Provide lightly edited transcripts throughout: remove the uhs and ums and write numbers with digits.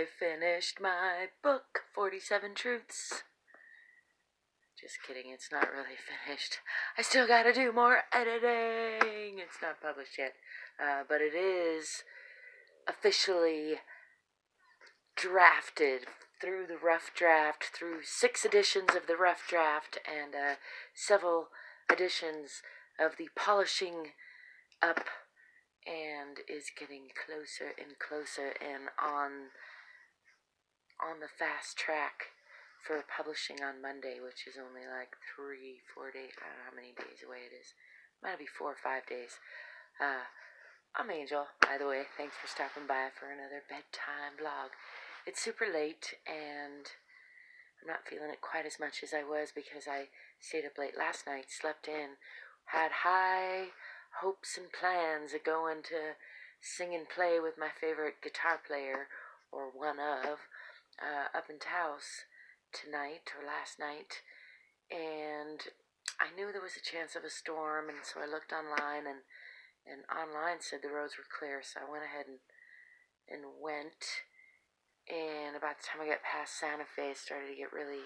I finished my book, 47 Truths. Just kidding, it's not really finished. I still gotta do more editing. It's not published yet, but it is officially drafted through the rough draft, through 6 editions of the rough draft, and several editions of the polishing up, and is getting closer and closer and on the fast track for publishing on Monday, which is only like 3-4 days. I don't know how many days away it is. Might be 4 or 5 days. I'm Angel, by the way. Thanks for stopping by for another bedtime vlog. It's super late, and I'm not feeling it quite as much as I was because I stayed up late last night, slept in, had high hopes and plans of going to sing and play with my favorite guitar player, or one of, up in Taos tonight or last night, and I knew there was a chance of a storm, and so I looked online, and online said the roads were clear, so I went ahead and went. And about the time I got past Santa Fe, it started to get really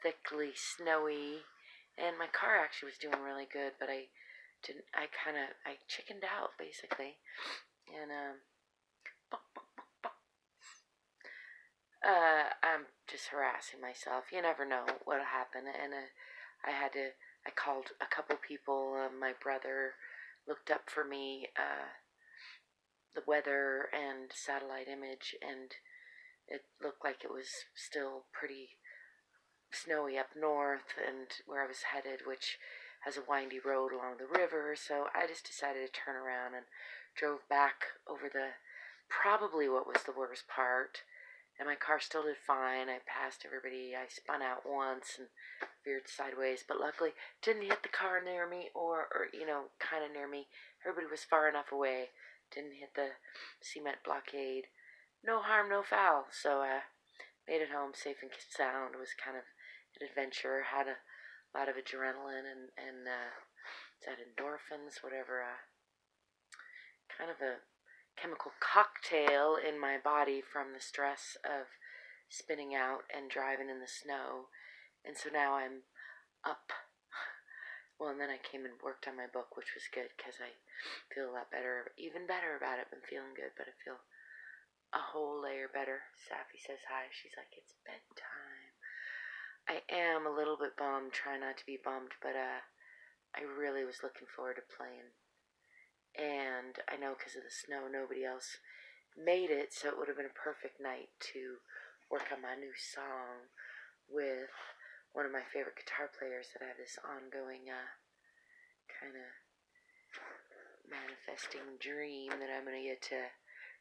thickly snowy, and my car actually was doing really good, but I chickened out basically, and I'm just harassing myself. You never know what'll happen, and I called a couple people. My brother looked up for me the weather and satellite image, and it looked like it was still pretty snowy up north and where I was headed, which has a windy road along the river. So I just decided to turn around and drove back over probably what was the worst part. And my car still did fine. I passed everybody. I spun out once and veered sideways, but luckily didn't hit the car near me or kind of near me. Everybody was far enough away. Didn't hit the cement blockade. No harm, no foul. So made it home safe and sound. It was kind of an adventure. Had a lot of adrenaline and is that endorphins, whatever. Kind of a chemical cocktail in my body from the stress of spinning out and driving in the snow. And so now I'm up. Well, and then I came and worked on my book, which was good because I feel a lot better, even better about it. I'm feeling good, but I feel a whole layer better. Safi says hi. She's like, it's bedtime. I am a little bit bummed, try not to be bummed, but I really was looking forward to playing. And I know because of the snow, nobody else made it, so it would have been a perfect night to work on my new song with one of my favorite guitar players that I have this ongoing kind of manifesting dream that I'm going to get to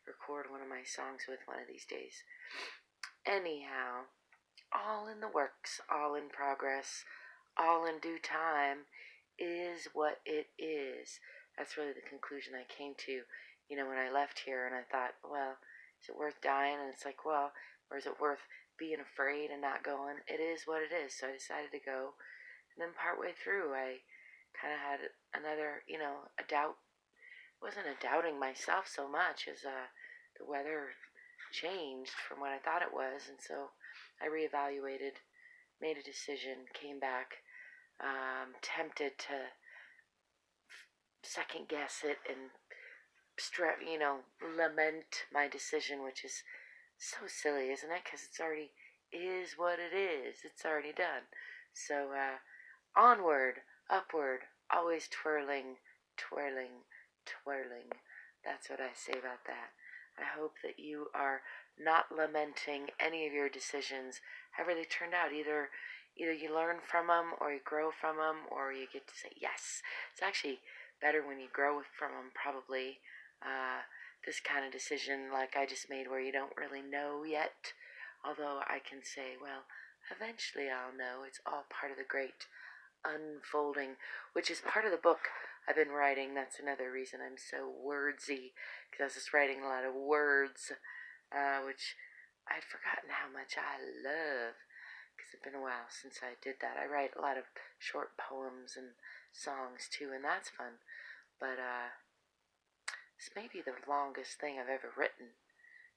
record one of my songs with one of these days. Anyhow, all in the works, all in progress, all in due time is what it is. That's really the conclusion I came to, when I left here, and I thought, well, is it worth dying? And it's like, well, or is it worth being afraid and not going? It is what it is. So I decided to go, and then partway through, I kind of had another, a doubt. It wasn't a doubting myself so much as the weather changed from what I thought it was, and so I reevaluated, made a decision, came back, tempted to second guess it and lament my decision, which is so silly, isn't it? Because it's already is what it is. It's already done. So onward, upward, always twirling, twirling, twirling. That's what I say about that. I hope that you are not lamenting any of your decisions, however they turned out. Either you learn from them, or you grow from them, or you get to say yes. It's actually better when you grow from them, probably. This kind of decision like I just made where you don't really know yet, although I can say, well, eventually I'll know. It's all part of the great unfolding, which is part of the book I've been writing. That's another reason I'm so wordsy, because I was just writing a lot of words, which I'd forgotten how much I love, because it's been a while since I did that. I write a lot of short poems and songs too, and that's fun, but this may be the longest thing I've ever written,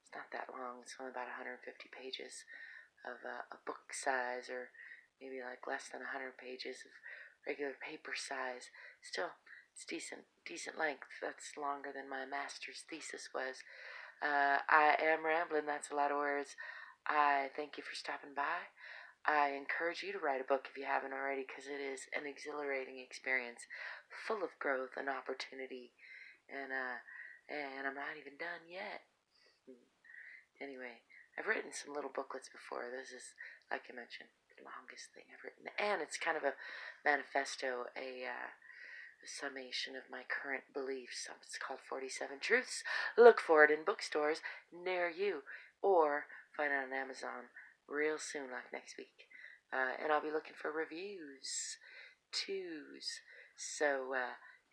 It's not that long. It's only about 150 pages of a book size, or maybe like less than 100 pages of regular paper size. Still, it's decent length. That's longer than my master's thesis was. I am rambling. That's a lot of words. I thank you for stopping by. I encourage you to write a book if you haven't already, because it is an exhilarating experience, full of growth and opportunity. And I'm not even done yet. Anyway, I've written some little booklets before. This is, like I mentioned, the longest thing I've written, and it's kind of a manifesto, a summation of my current beliefs. It's called 47 Truths. Look for it in bookstores near you, or find it on Amazon real soon, like next week. And I'll be looking for reviews, twos. So,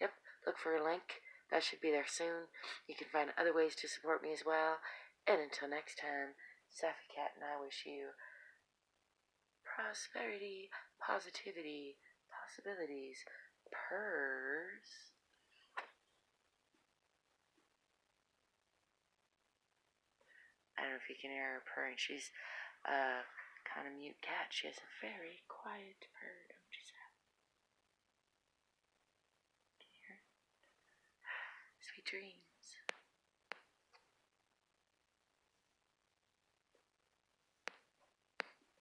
yep, look for a link. That should be there soon. You can find other ways to support me as well. And until next time, Sappy Cat and I wish you prosperity, positivity, possibilities, purrs. I don't know if you can hear her purring. She's a kind of mute cat. She has a very quiet purr, don't you, Sap? Can you hear it? Sweet dreams.